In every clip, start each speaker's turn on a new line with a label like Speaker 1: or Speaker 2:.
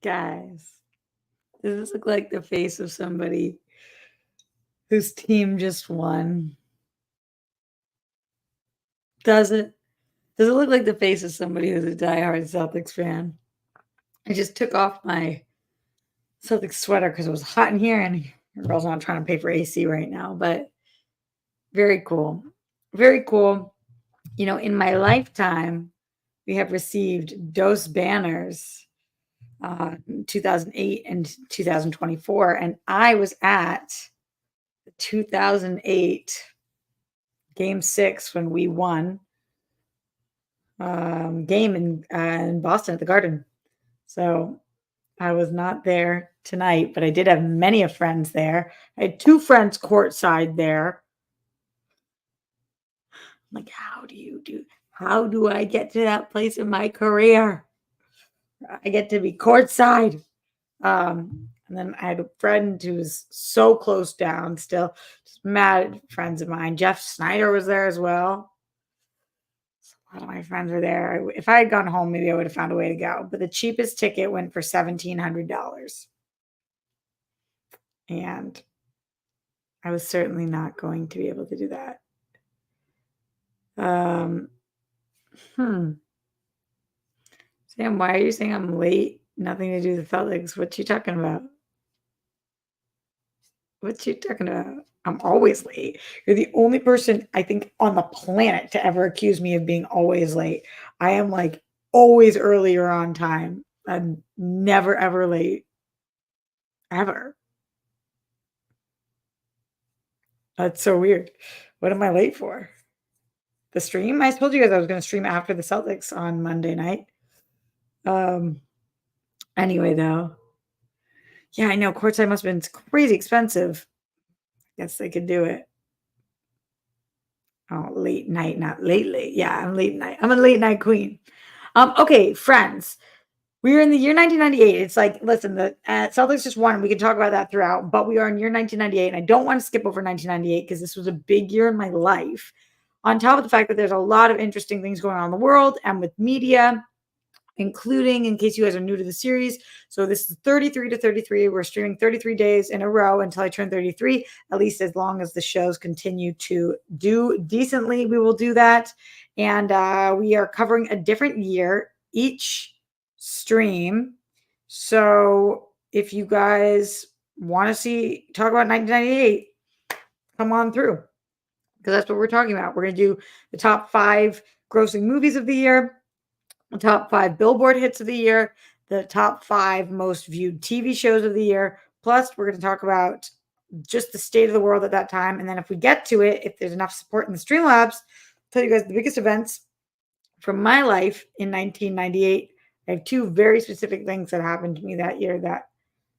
Speaker 1: Guys, does this look like the face of somebody whose team just won? Does it? Does it look like the face of somebody who's a diehard Celtics fan? I just took off my Celtics sweater because it was hot in here, and your girl's not trying to pay for AC right now, but very cool. Very cool. You know, in my lifetime, we have received DOS banners, 2008 and 2024, and I was at the 2008 Game 6 when we won game in Boston at the Garden. So I was not there tonight, but I did have many of friends there. I had 2 friends courtside there. I'm like, how do I get to that place in my career? I get to be courtside. And then I had a friend who was so close down still, just mad friends of mine. Jeff Snyder was there as well. A lot of my friends were there. If I had gone home, maybe I would have found a way to go. But the cheapest ticket went for $1,700. And I was certainly not going to be able to do that. Sam, why are you saying I'm late? Nothing to do with the Celtics. What you talking about? What you talking about? I'm always late. You're the only person I think on the planet to ever accuse me of being always late. I am like always early or on time. I'm never ever late. Ever. That's so weird. What am I late for? The stream? I told you guys I was going to stream after the Celtics on Monday night. Anyway, though. Yeah, I know. Courtside must have been crazy expensive. Guess they could do it. Oh, late night, not late. Yeah, I'm late night. I'm a late night queen. Okay, friends. We are in the year 1998. It's like, listen, the Celtics just won. We can talk about that throughout, but we are in year 1998, and I don't want to skip over 1998 because this was a big year in my life. On top of the fact that there's a lot of interesting things going on in the world and with media, including, in case you guys are new to the series, so this is 33 to 33. We're streaming 33 days in a row until I turn 33, at least as long as the shows continue to do decently. We will do that, and we are covering a different year each stream. So if you guys want to talk about 1998, come on through, because that's what we're talking about. We're going to do the top 5 grossing movies of the year, the top 5 Billboard hits of the year, the top 5 most viewed TV shows of the year. Plus, we're going to talk about just the state of the world at that time. And then if we get to it, if there's enough support in the Streamlabs, I'll tell you guys the biggest events from my life in 1998. I have 2 very specific things that happened to me that year that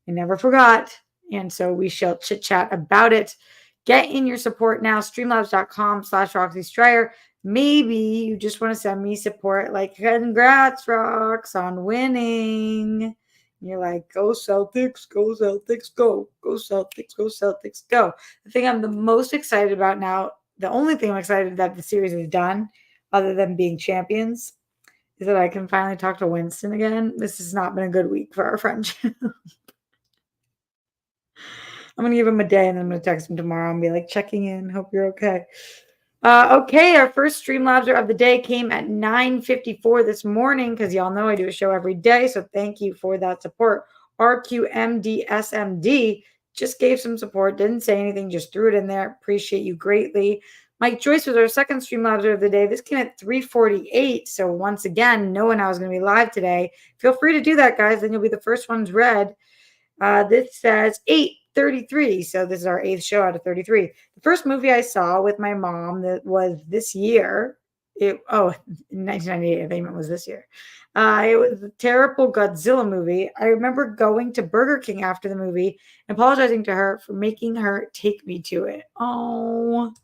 Speaker 1: I never forgot. And so we shall chit chat about it. Get in your support now, streamlabs.com/Roxy Stryer. Maybe you just want to send me support like, congrats, Rox, on winning. And you're like, go Celtics, go Celtics, go. Go Celtics, go Celtics, go. The thing I'm the most excited about now, the only thing I'm excited that the series is done, other than being champions, is that I can finally talk to Winston again. This has not been a good week for our friendship. I'm going to give him a day, and then I'm going to text him tomorrow and be like, checking in. Hope you're okay. Okay, our first Streamlabs of the day came at 9:54 this morning, because y'all know I do a show every day, so thank you for that support. RQMDSMD just gave some support, didn't say anything, just threw it in there. Appreciate you greatly. Mike Joyce was our second Streamlabs of the day. This came at 3:48, so once again, knowing I was going to be live today, feel free to do that, guys. Then you'll be the first ones read. This says 8:33, so this is our 8th show out of 33. The first movie I saw with my mom that was this year, in 1998, I think it was this year. It was a terrible Godzilla movie. I remember going to Burger King after the movie and apologizing to her for making her take me to it. Oh,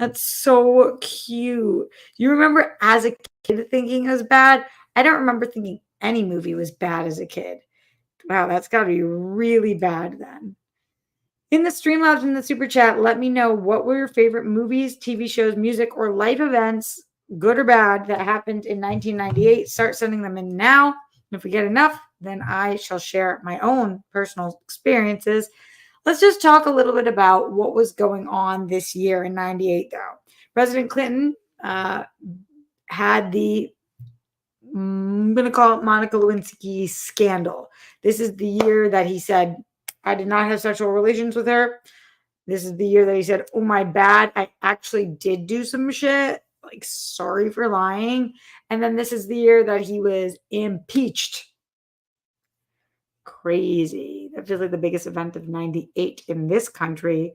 Speaker 1: That's so cute. You remember as a kid thinking it was bad? I don't remember thinking any movie was bad as a kid. Wow, that's gotta be really bad then. In the Streamlabs in the super chat, let me know what were your favorite movies, TV shows, music, or life events, good or bad, that happened in 1998. Start sending them in now. If we get enough, then I shall share my own personal experiences. Let's just talk a little bit about what was going on this year in 98, though. President Clinton had I'm going to call it Monica Lewinsky scandal. This is the year that he said, I did not have sexual relations with her. This is the year that he said, oh, my bad. I actually did do some shit. Like, sorry for lying. And then this is the year that he was impeached. Crazy. That feels like the biggest event of 98 in this country.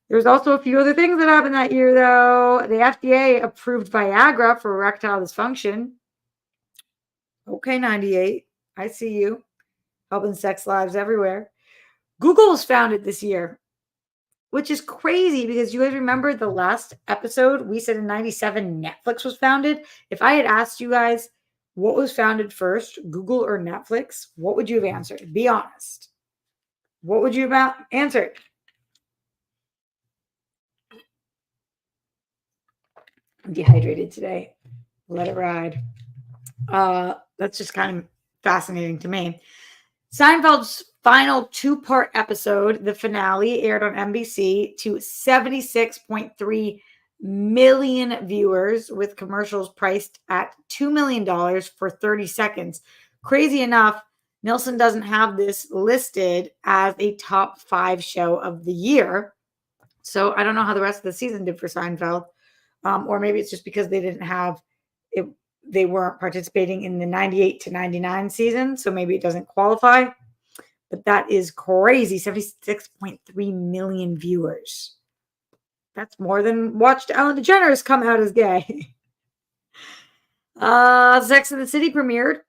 Speaker 1: There's also a few other things that happened that year, though. The FDA approved Viagra for erectile dysfunction. Okay, 98. I see you. Helping sex lives everywhere. Google was founded this year, which is crazy because you guys remember the last episode we said in 97 Netflix was founded. If I had asked you guys what was founded first, Google or Netflix, what would you have answered? Be honest. What would you have answered? I'm dehydrated today. Let it ride. That's just kind of fascinating to me. Seinfeld's final two-part episode, the finale, aired on NBC to 76.3 million viewers, with commercials priced at $2 million for 30 seconds. Crazy enough, Nielsen doesn't have this listed as a top 5 show of the year. So I don't know how the rest of the season did for Seinfeld. Or maybe it's just because they didn't have it. They weren't participating in the 98 to 99 season. So maybe it doesn't qualify. But that is crazy. 76.3 million viewers. That's more than watched Ellen DeGeneres come out as gay. Sex and the City premiered.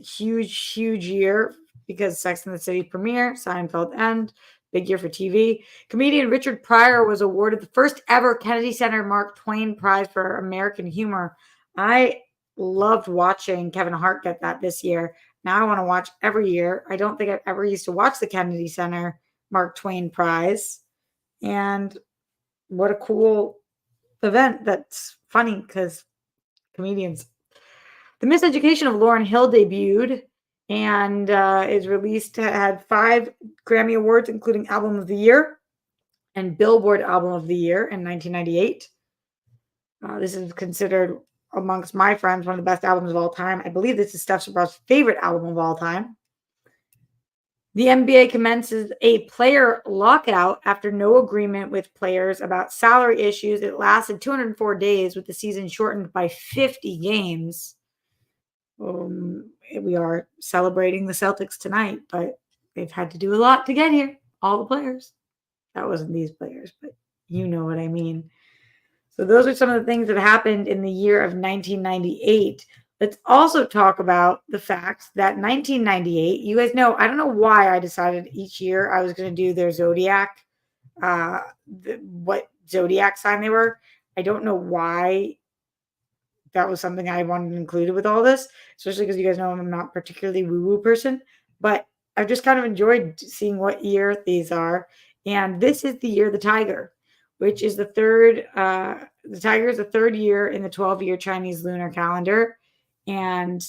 Speaker 1: Huge year because Sex and the City premiere, Seinfeld end. Big year for TV. Comedian Richard Pryor was awarded the first ever Kennedy Center Mark Twain Prize for American Humor. I loved watching Kevin Hart get that this year. Now I want to watch every year. I don't think I've ever used to watch the Kennedy Center Mark Twain Prize. And what a cool event that's funny because comedians. The Miseducation of Lauryn Hill debuted and is released, had 5 Grammy Awards, including Album of the Year and Billboard Album of the Year in 1998. This is considered, amongst my friends, one of the best albums of all time. I believe this is Steph Sabrow's favorite album of all time. The NBA commences a player lockout after no agreement with players about salary issues. It lasted 204 days, with the season shortened by 50 games. We are celebrating the Celtics tonight, but they've had to do a lot to get here. All the players. That wasn't these players, but you know what I mean. So those are some of the things that happened in the year of 1998. Let's also talk about the fact that 1998, you guys know, I don't know why I decided each year I was going to do their zodiac, what zodiac sign they were. I don't know why that was something I wanted included with all this, especially because you guys know I'm not particularly woo-woo person, but I've just kind of enjoyed seeing what year these are. And this is the year of the tiger, which is the third, the tiger is the third year in the 12-year Chinese lunar calendar. And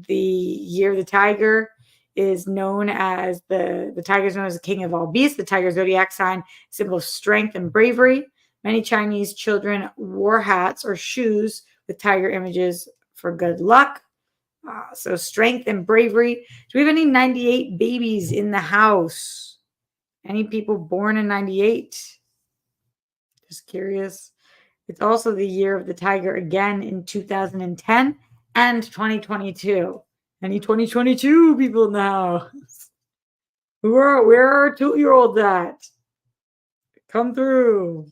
Speaker 1: the year of the tiger is known as the tiger is known as the king of all beasts. The tiger zodiac sign, symbol of strength and bravery. Many Chinese children wore hats or shoes with tiger images for good luck. So strength and bravery. Do we have any 98 babies in the house? Any people born in 98? Just curious. It's also the year of the tiger again in 2010 and 2022. Any 2022 people in the house? Where are our 2-year-olds at? Come through.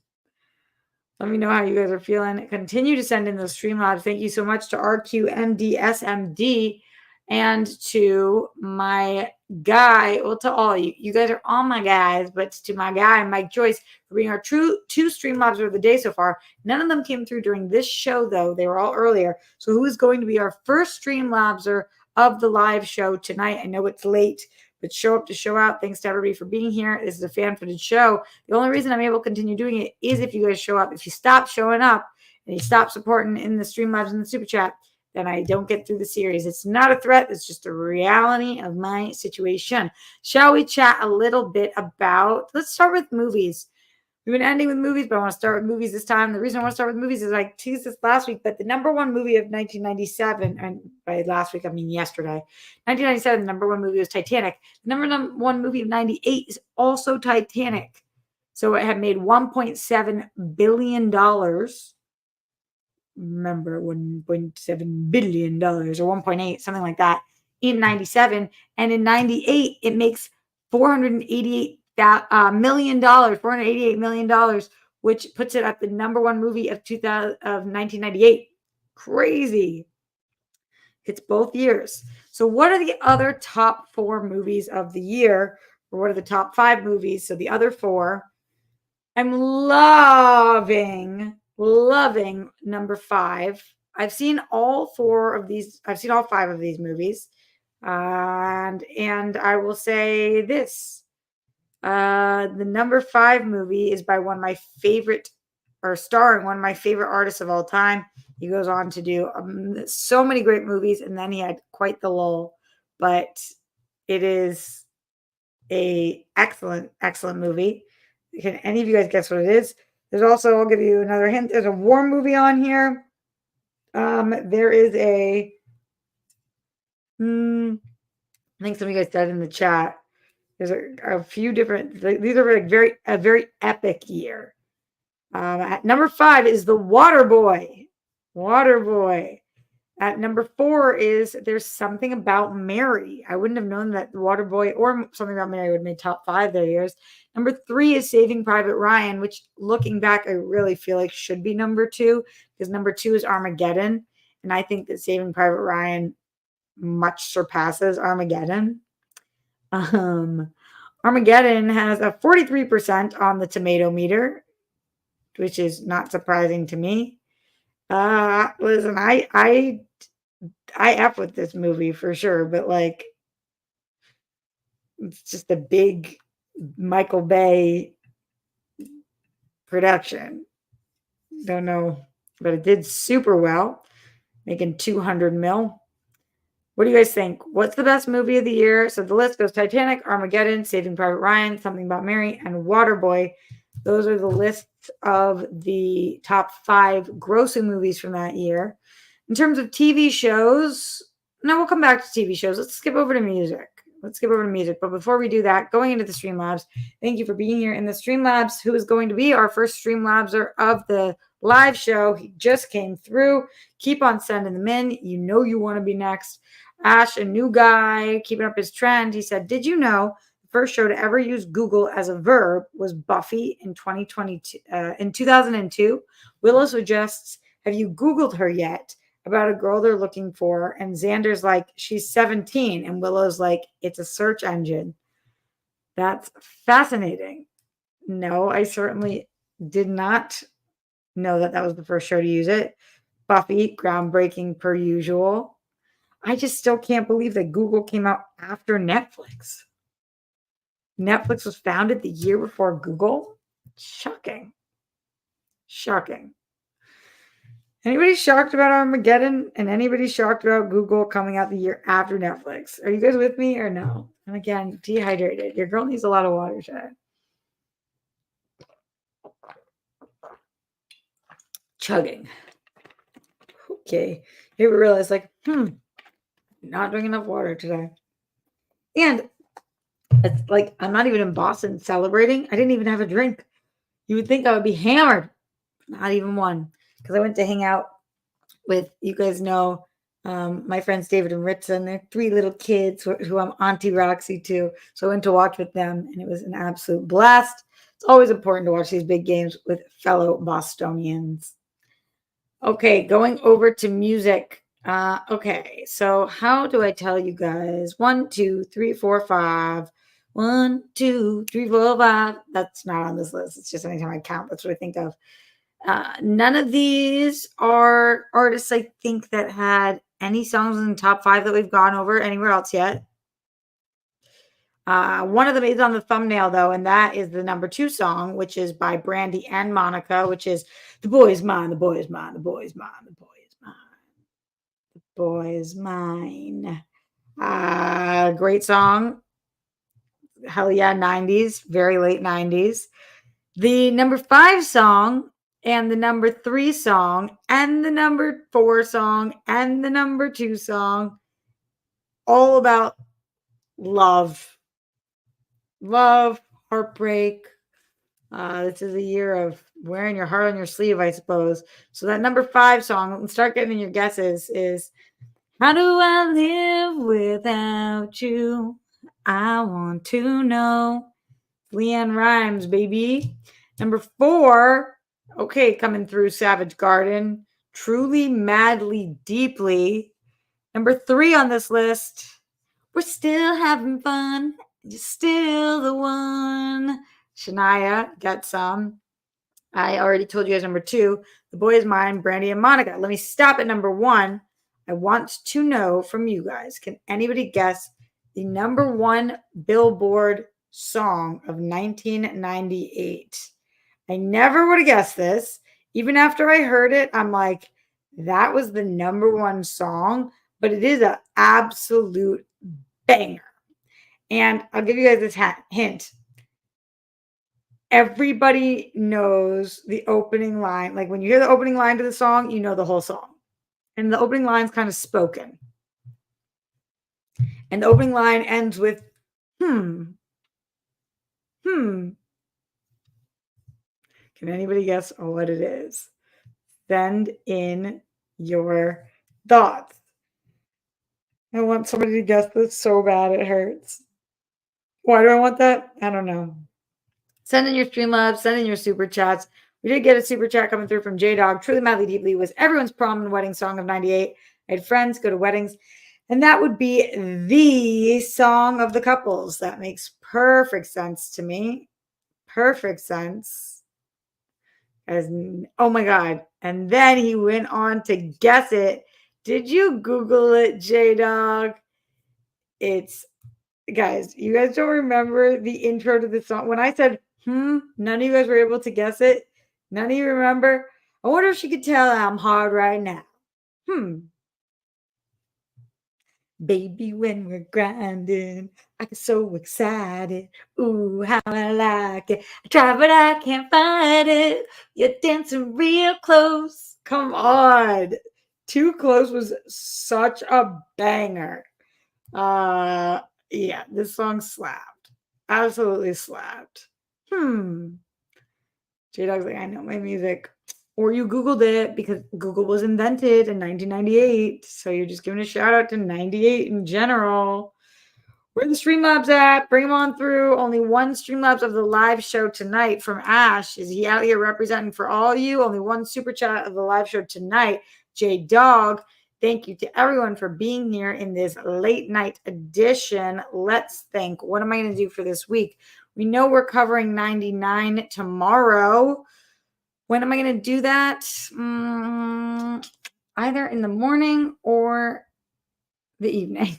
Speaker 1: Let me know how you guys are feeling. Continue to send in those Streamlabs. Thank you so much to RQMDSMD. And to my guy, well, to all you guys are all my guys, but to my guy, Mike Joyce, for being our two Streamlabs of the day so far. None of them came through during this show, though. They were all earlier. So who is going to be our first Streamlabser of the live show tonight? I know it's late, but show up to show out. Thanks to everybody for being here. This is a fan-footed show. The only reason I'm able to continue doing it is if you guys show up. If you stop showing up and you stop supporting in the Streamlabs and the Super Chat, then I don't get through the series. It's not a threat. It's just a reality of my situation. Shall we chat a little bit about, let's start with movies. We've been ending with movies, but I want to start with movies this time. The reason I want to start with movies is I teased this last week, but the number one movie of 1997, and by last week, I mean yesterday, 1997, the number one movie was Titanic. The number one movie of 98 is also Titanic. So it had made $1.7 billion. Remember, $1.7 billion or 1.8, something like that, in 97. And in 98, it makes $488 million, which puts it at the number one movie of 1998. Crazy. It's both years. So what are the other top 4 movies of the year? Or what are the top 5 movies? So the other 4. I'm loving number 5. I've seen all 4 of these. I've seen all 5 of these movies. And I will say this. The number 5 movie is by one of my favorite, or starring one of my favorite artists of all time. He goes on to do so many great movies, and then he had quite the lull. But it is a excellent movie. Can any of you guys guess what it is? There's also, I'll give you another hint. There's a war movie on here. There is I think some of you guys said in the chat. There's a few different. These are like a very epic year. At number 5 is The Waterboy. Waterboy. At number 4 is There's Something About Mary. I wouldn't have known that The Waterboy or Something About Mary would have made top 5 their years. Number 3 is Saving Private Ryan, which looking back, I really feel like should be number 2, because number 2 is Armageddon. And I think that Saving Private Ryan much surpasses Armageddon. Armageddon has a 43% on the tomato meter, which is not surprising to me. Listen, I F with this movie for sure, but like, it's just a big Michael Bay production. Don't know, but it did super well, making 200 mil. What do you guys think? What's the best movie of the year? So the list goes Titanic, Armageddon, Saving Private Ryan, Something About Mary, and Waterboy. Those are the lists of the top 5 grossing movies from that year. In terms of TV shows, no, we'll come back to TV shows. Let's skip over to music. But before we do that, going into the Streamlabs, thank you for being here in the Streamlabs. Who is going to be our first Streamlabser of the live show? He just came through. Keep on sending them in. You know you want to be next. Ash, a new guy, keeping up his trend. He said, did you know the first show to ever use Google as a verb was Buffy in 2002? Willow suggests, have you Googled her yet? About a girl they're looking for. And Xander's like, she's 17. And Willow's like, it's a search engine. That's fascinating. No, I certainly did not know that was the first show to use it. Buffy, groundbreaking per usual. I just still can't believe that Google came out after Netflix. Netflix was founded the year before Google. Shocking. Anybody shocked about Armageddon? And anybody shocked about Google coming out the year after Netflix? Are you guys with me or no? And again, dehydrated. Your girl needs a lot of water today. Chugging. Okay. Here we realize, like, not drinking enough water today. And it's like, I'm not even in Boston celebrating. I didn't even have a drink. You would think I would be hammered. Not even one. Because I went to hang out with, you guys know, my friends David and Ritza, and their 3 little kids who I'm Auntie Roxy to. So I went to watch with them, and it was an absolute blast. It's always important to watch these big games with fellow Bostonians. Okay, going over to music. Okay, so how do I tell you guys? 1, 2, 3, 4, 5. 1, 2, 3, 4, 5. That's not on this list. It's just anytime I count, that's what I think of. None of these are artists I think that had any songs in the top 5 that we've gone over anywhere else yet. One of them is on the thumbnail though, and that is the number 2 song, which is by Brandy and Monica, which is "The Boy Is Mine, the Boy Is Mine, the Boy Is Mine, the Boy Is Mine, the Boy Is Mine." Great song. Hell yeah, 90s, very late 90s. The number 5 song and the number 3 song and the number 4 song and the number 2 song, all about love, love, heartbreak. This is a year of wearing your heart on your sleeve, I suppose. So that number 5 song, and start getting your guesses, is "How Do I Live Without You? I Want to Know." Leanne Rhymes, baby. Number 4, okay, coming through Savage Garden, "Truly, Madly, Deeply." Number 3 on this list, "We're Still Having Fun, You're Still the One." Shania, Get Some. I already told you guys number 2, "The Boy Is Mine," Brandy and Monica. Let me stop at number 1. I want to know from you guys, can anybody guess the number 1 Billboard song of 1998? I never would have guessed this. Even after I heard it, I'm like, that was the number 1 song, but it is an absolute banger. And I'll give you guys this hint. Everybody knows the opening line. Like when you hear the opening line to the song, you know the whole song. And the opening line's kind of spoken. And the opening line ends with, hmm. Can anybody guess what it is? Send in your thoughts. I want somebody to guess this so bad it hurts. Why do I want that? I don't know. Send in your Streamlabs, send in your super chats. We did get a super chat coming through from J-Dog. "Truly Madly Deeply" was everyone's prom and wedding song of 98. I had friends go to weddings, and that would be the song of the couples. That makes perfect sense to me. Perfect sense. As, oh my God. And then he went on to guess it. Did you Google it, J-Dog? It's, guys, you guys don't remember the intro to the song? When I said, none of you guys were able to guess it? None of you remember? I wonder if she could tell I'm hard right now. Baby, when we're grinding, I get so excited. Ooh, how I like it. I try, but I can't find it. You're dancing real close. Come on. Too Close was such a banger. Yeah, this song slapped. Absolutely slapped. J-Dog's like, I know my music. Or you Googled it because Google was invented in 1998. So you're just giving a shout out to 98 in general. Where are the Streamlabs at? Bring them on through. Only one Streamlabs of the live show tonight from Ash. Is he out here representing for all of you? Only one super chat of the live show tonight. J-Dog. Thank you to everyone for being here in this late night edition. Let's think. What am I going to do for this week? We know we're covering 99 tomorrow. When am I going to do that? Either in the morning or the evening.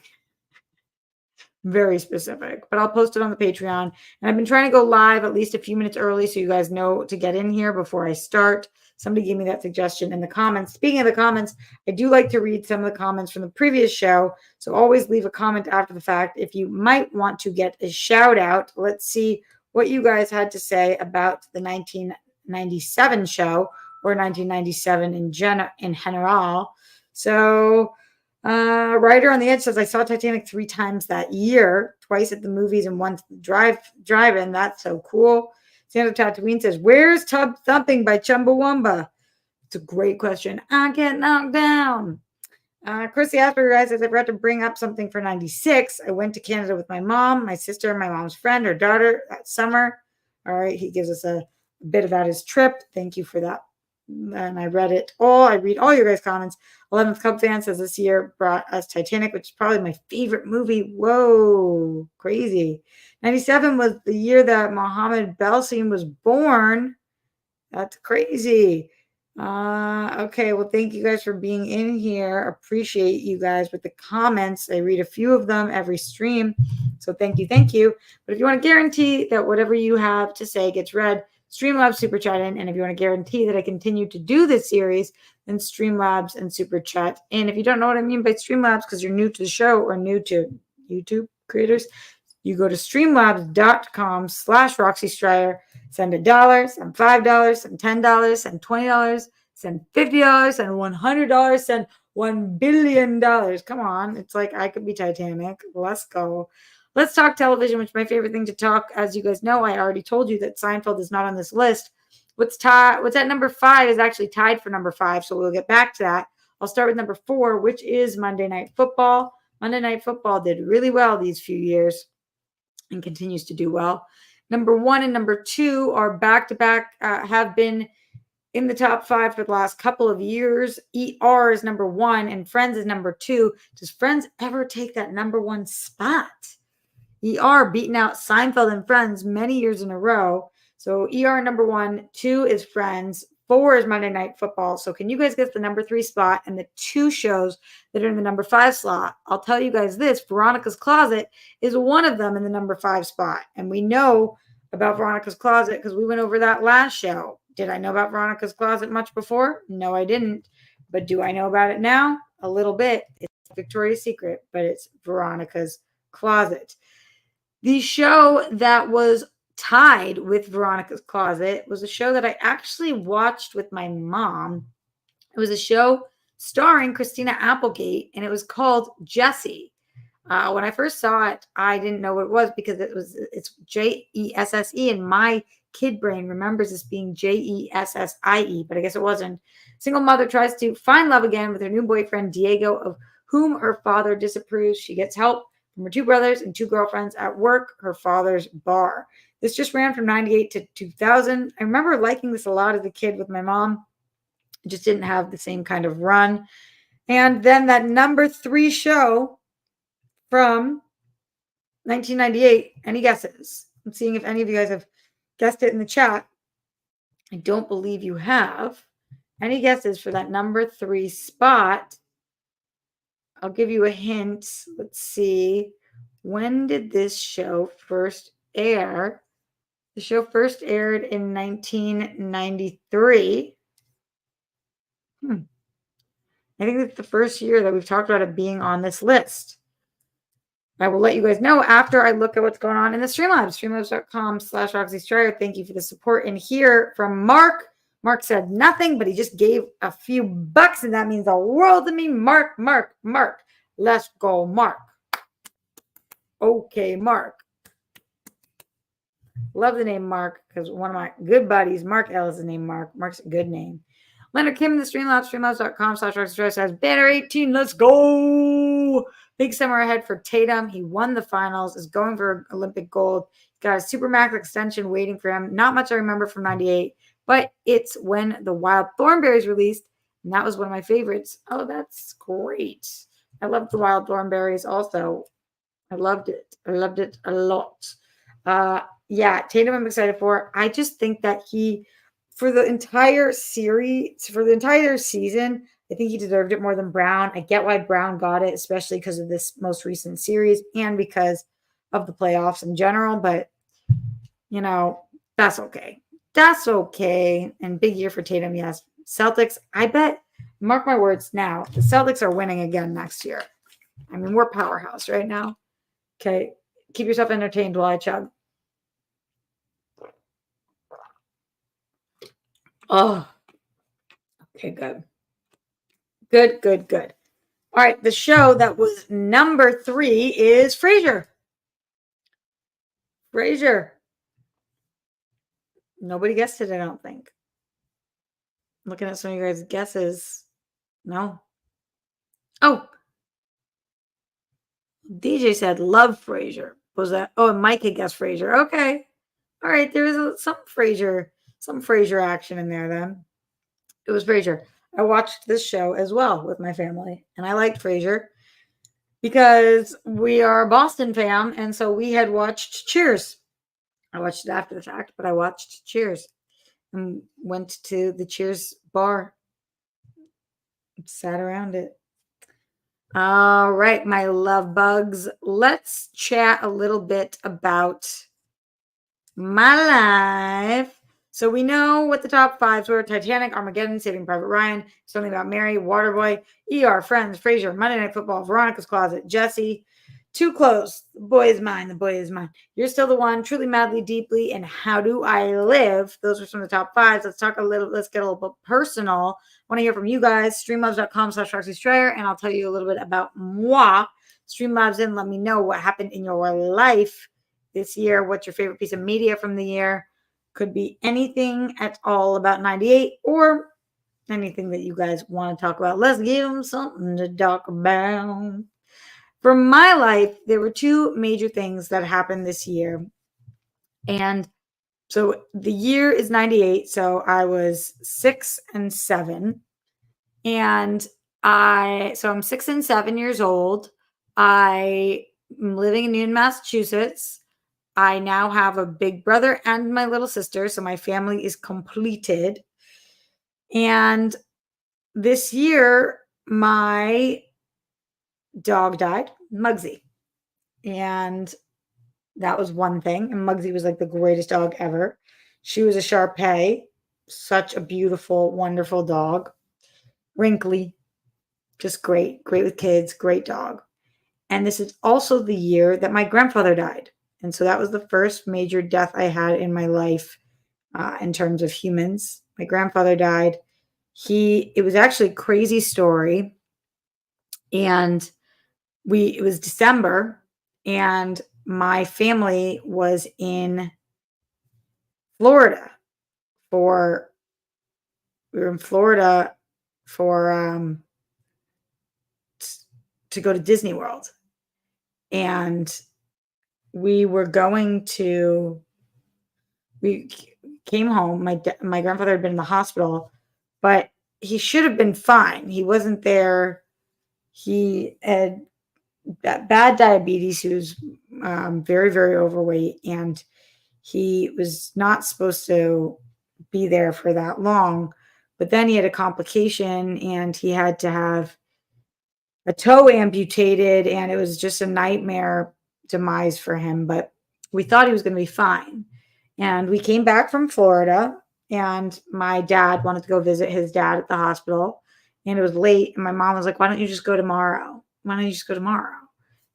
Speaker 1: Very specific, but I'll post it on the Patreon. And I've been trying to go live at least a few minutes early so you guys know to get in here before I start. Somebody gave me that suggestion in the comments. Speaking of the comments, I do like to read some of the comments from the previous show. So always leave a comment after the fact if you might want to get a shout out. Let's see what you guys had to say about the 1997 show or 1997 in general. So Ryder on the Edge says, I saw Titanic 3 times that year, twice at the movies and once drive-in. That's so cool. Santa Tatooine says, where's Tub Thumping by Chumbawamba? It's a great question. I get knocked down. Chrissy Asperger says, I forgot to bring up something for 96. I went to Canada with my mom, my sister, my mom's friend, her daughter that summer. All right, he gives us a bit about his trip. Thank you for that And I read it all. I read all your guys' comments. 11th Cub fan says this year brought us Titanic, which is probably my favorite movie. Whoa, crazy. 97 was the year that Mohammed Belsin was born. That's crazy. Okay, well, thank you guys for being in here. Appreciate you guys with the comments. I read a few of them every stream. So thank you, thank you. But if you want to guarantee that whatever you have to say gets read, Streamlabs Super Chat in. And if you want to guarantee that I continue to do this series, then Streamlabs and Super Chat. And if you don't know what I mean by Streamlabs because you're new to the show or new to YouTube creators, you go to streamlabs.com/Roxy Stryer, send $1, send $5, send $10, send $20, send $50, send $100, send $1 billion. Come on. It's like I could be Titanic. Let's go. Let's talk television, which is my favorite thing to talk. As you guys know, I already told you that Seinfeld is not on this list. What's at number 5 is actually tied for number 5, so we'll get back to that. I'll start with number 4, which is Monday Night Football. Monday Night Football did really well these few years and continues to do well. Number 1 and number 2 are back-to-back, have been in the top 5 for the last couple of years. ER is number 1 and Friends is number 2. Does Friends ever take that number 1 spot? ER beating out Seinfeld and Friends many years in a row. So ER number 1, 2 is Friends, 4 is Monday Night Football. So can you guys get the number 3 spot and the 2 shows that are in the number 5 slot? I'll tell you guys this, Veronica's Closet is one of them in the number 5 spot. And we know about Veronica's Closet because we went over that last show. Did I know about Veronica's Closet much before? No, I didn't. But do I know about it now? A little bit. It's Victoria's Secret, but it's Veronica's Closet. The show that was tied with Veronica's Closet was a show that I actually watched with my mom. It was a show starring Christina Applegate, and it was called Jessie. When I first saw it, I didn't know what it was because it's Jesse, and my kid brain remembers this beingJessie, but I guess it wasn't. Single mother tries to find love again with her new boyfriend, Diego, of whom her father disapproves. She gets help from her 2 brothers and 2 girlfriends at work, her father's bar. This just ran from 98 to 2000. I remember liking this a lot as a kid with my mom. It just didn't have the same kind of run. And then that number 3 show from 1998, any guesses? I'm seeing if any of you guys have guessed it in the chat. I don't believe you have. Any guesses for that number 3 spot? I'll give you a hint. Let's see. When did this show first air? The show first aired in 1993. I think it's the first year that we've talked about it being on this list. I will let you guys know after I look at what's going on in the Streamlabs. Streamlabs.com/Roxy Stryer. Thank you for the support. And here from Mark. Mark said nothing, but he just gave a few bucks, and that means the world to me. Mark. Let's go, Mark. Okay, Mark. Love the name Mark because one of my good buddies, Mark L, is the name Mark. Mark's a good name. Leonard Kim in the Streamlabs, streamlabs.com/Roxy Stryer says, banner 18, let's go. Big summer ahead for Tatum. He won the finals, is going for Olympic gold. He's got a Supermax extension waiting for him. Not much I remember from 98, but it's when the Wild Thornberrys released, and that was one of my favorites. Oh, that's great. I loved the Wild Thornberrys also. I loved it. I loved it a lot. Yeah, Tatum I'm excited for. I just think that for the entire series, for the entire season, I think he deserved it more than Brown. I get why Brown got it, especially because of this most recent series and because of the playoffs in general. But, that's okay. That's okay. And big year for Tatum, yes. Celtics, I bet, mark my words now, the Celtics are winning again next year. I mean, we're powerhouse right now. Okay. Keep yourself entertained while I chug. Oh, okay, good. Good. All right, the show that was number 3 is Frasier. Nobody guessed it, I don't think. Looking at some of you guys' guesses. No. Oh. DJ said, love Frasier. Was that? Oh, and Mike had guessed Frasier. Okay. All right, there was some Frasier action in there then. It was Frasier. I watched this show as well with my family, and I liked Frasier because we are a Boston fam, and so we had watched Cheers. I watched it after the fact, but I watched Cheers and went to the Cheers bar, sat around it. All right, my love bugs. Let's chat a little bit about my life. So we know what the top fives were: Titanic, Armageddon, Saving Private Ryan, Something About Mary, Waterboy, ER, Friends, Frasier, Monday Night Football, Veronica's Closet, Jesse, Too Close, The Boy Is Mine, The Boy Is Mine, You're Still the One, Truly, Madly, Deeply, and How Do I Live? Those are some of the top fives. Let's get a little bit personal. I want to hear from you guys. Streamlabs.com/Roxy and I'll tell you a little bit about moi. Streamlabs in, let me know what happened in your life this year. What's your favorite piece of media from the year? Could be anything at all about 98 or anything that you guys want to talk about. Let's give them something to talk about. For my life, there were two major things that happened this year. And so the year is 98. So I was 6 and 7. And I'm 6 and 7 years old. I am living in Newton, Massachusetts. I now have a big brother and my little sister, so my family is completed. And this year, my dog died, Muggsy. And that was one thing. And Muggsy was like the greatest dog ever. She was a Shar Pei, such a beautiful, wonderful dog. Wrinkly, just great with kids, great dog. And this is also the year that my grandfather died. And so that was the first major death I had in my life in terms of humans. My grandfather died. It was actually a crazy story. And it was December, and my family was in Florida we were in Florida for to go to Disney World. And we came home. My grandfather had been in the hospital, but he should have been fine. He wasn't there. He had bad diabetes. He was very, very overweight, and he was not supposed to be there for that long. But then he had a complication, and he had to have a toe amputated, and it was just a nightmare demise for him. But we thought he was going to be fine. And we came back from Florida, and my dad wanted to go visit his dad at the hospital, and it was late. And my mom was like, "Why don't you just go tomorrow? Why don't you just go tomorrow?"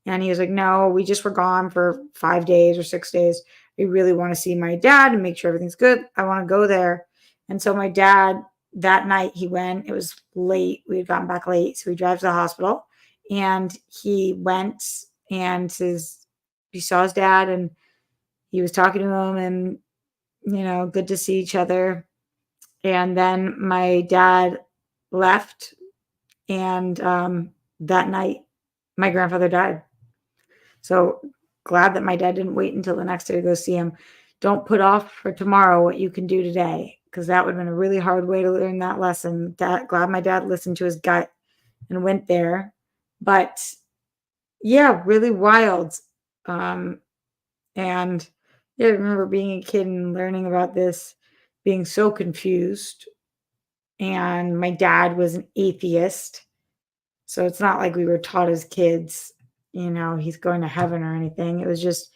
Speaker 1: And he was like, "No, we just were gone for 5 days or 6 days. We really want to see my dad and make sure everything's good. I want to go there." And so my dad, that night he went. It was late. We had gotten back late. So he drives to the hospital, and he went and he saw his dad, and he was talking to him, and, good to see each other. And then my dad left, and that night my grandfather died. So glad that my dad didn't wait until the next day to go see him. Don't put off for tomorrow what you can do today, because that would have been a really hard way to learn that lesson. Glad my dad listened to his gut and went there. But yeah, really wild. And yeah, I remember being a kid and learning about this, being so confused. And my dad was an atheist. So it's not like we were taught as kids, he's going to heaven or anything. It was just,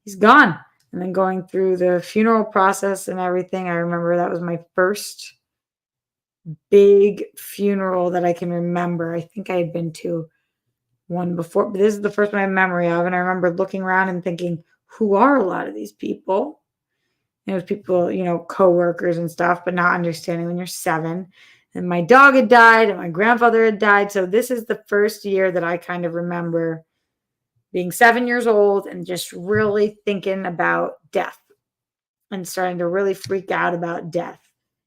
Speaker 1: he's gone. And then going through the funeral process and everything, I remember that was my first big funeral that I can remember. I think I had been to one before, but this is the first one I have memory of. And I remember looking around and thinking, who are a lot of these people? It was people, coworkers and stuff, but not understanding when you're 7. And my dog had died and my grandfather had died. So this is the first year that I kind of remember being 7 years old and just really thinking about death and starting to really freak out about death.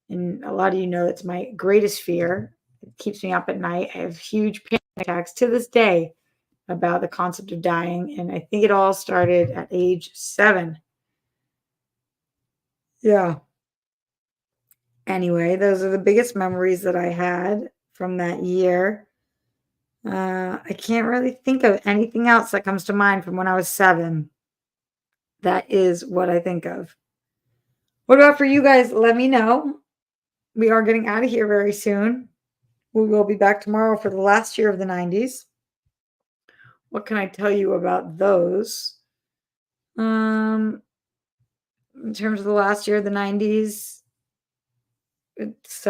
Speaker 1: And a lot of it's my greatest fear. It keeps me up at night. I have huge panic attacks to this day about the concept of dying. And I think it all started at age 7. Yeah. Anyway, those are the biggest memories that I had from that year. I can't really think of anything else that comes to mind from when I was 7. That is what I think of. What about for you guys? Let me know. We are getting out of here very soon. We will be back tomorrow for the last year of the 90s. What can I tell you about those? In terms of the last year of the 90s, it's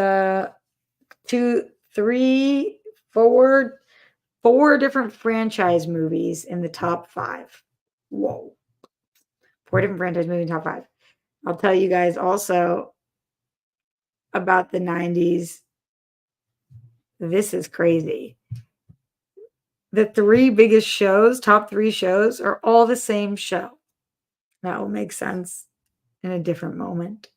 Speaker 1: 2, 3, 4 different franchise movies in the top 5. Whoa. 4 different franchise movies in the top 5. I'll tell you guys also about the 90s. This is crazy. The 3 biggest shows, top 3 shows, are all the same show. That will make sense in a different moment.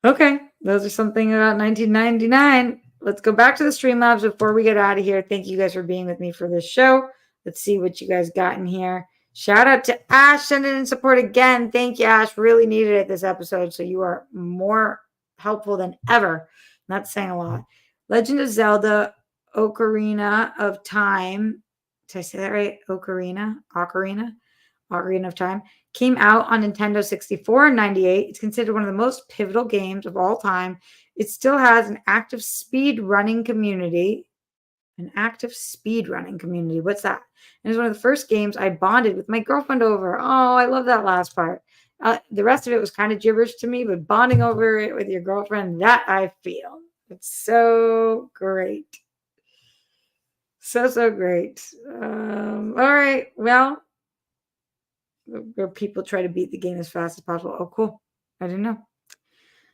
Speaker 1: Okay, those are something about 1999. Let's go back to the Streamlabs before we get out of here. Thank you guys for being with me for this show. Let's see what you guys got in here. Shout out to Ash, sending in support again. Thank you, Ash. Really needed it this episode, so you are more helpful than ever. Not saying a lot. Legend of Zelda, Ocarina of Time. Did I say that right? Ocarina of Time. Came out on Nintendo 64 in 98. It's considered one of the most pivotal games of all time. It still has an active speed running community. An active speed running community. What's that? And it's one of the first games I bonded with my girlfriend over. Oh, I love that last part. The rest of it was kind of gibberish to me, but bonding over it with your girlfriend, that I feel. It's so great. So great. All right. Well, where people try to beat the game as fast as possible. Oh, cool. I didn't know.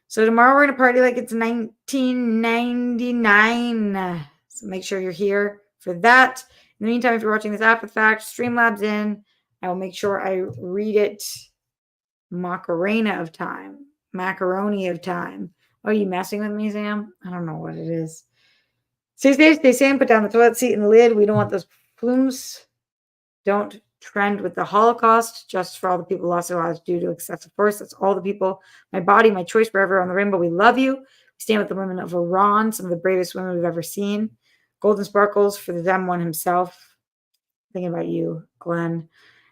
Speaker 1: So tomorrow we're going to party like it's 1999. So make sure you're here for that. In the meantime, if you're watching this after the fact, Streamlabs in. I will make sure I read it. Macarena of Time. Macaroni of Time. Oh, are you messing with me, Sam? I don't know what it is. Stay safe, stay sane. Put down the toilet seat and the lid. We don't want those plumes. Don't trend with the Holocaust, just for all the people lost their lives due to excessive force. That's all the people. My body, my choice, forever on the rainbow. We love you. We stand with the women of Iran, some of the bravest women we've ever seen. Golden sparkles for the Dem one himself. Thinking about you, Glenn.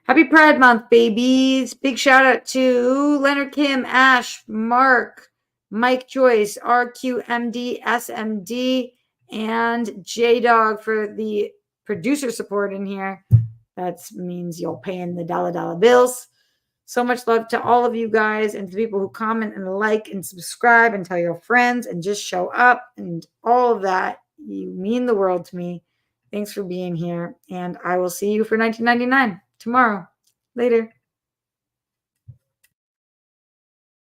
Speaker 1: Happy Pride Month, babies. Big shout out to Leonard Kim, Ash, Mark, Mike Joyce, RQMD, SMD, and J-Dog for the producer support in here. That means you'll pay in the dollar bills. So much love to all of you guys and to people who comment and like and subscribe and tell your friends and just show up and all of that. You mean the world to me. Thanks for being here. And I will see you for 1999 tomorrow. Later.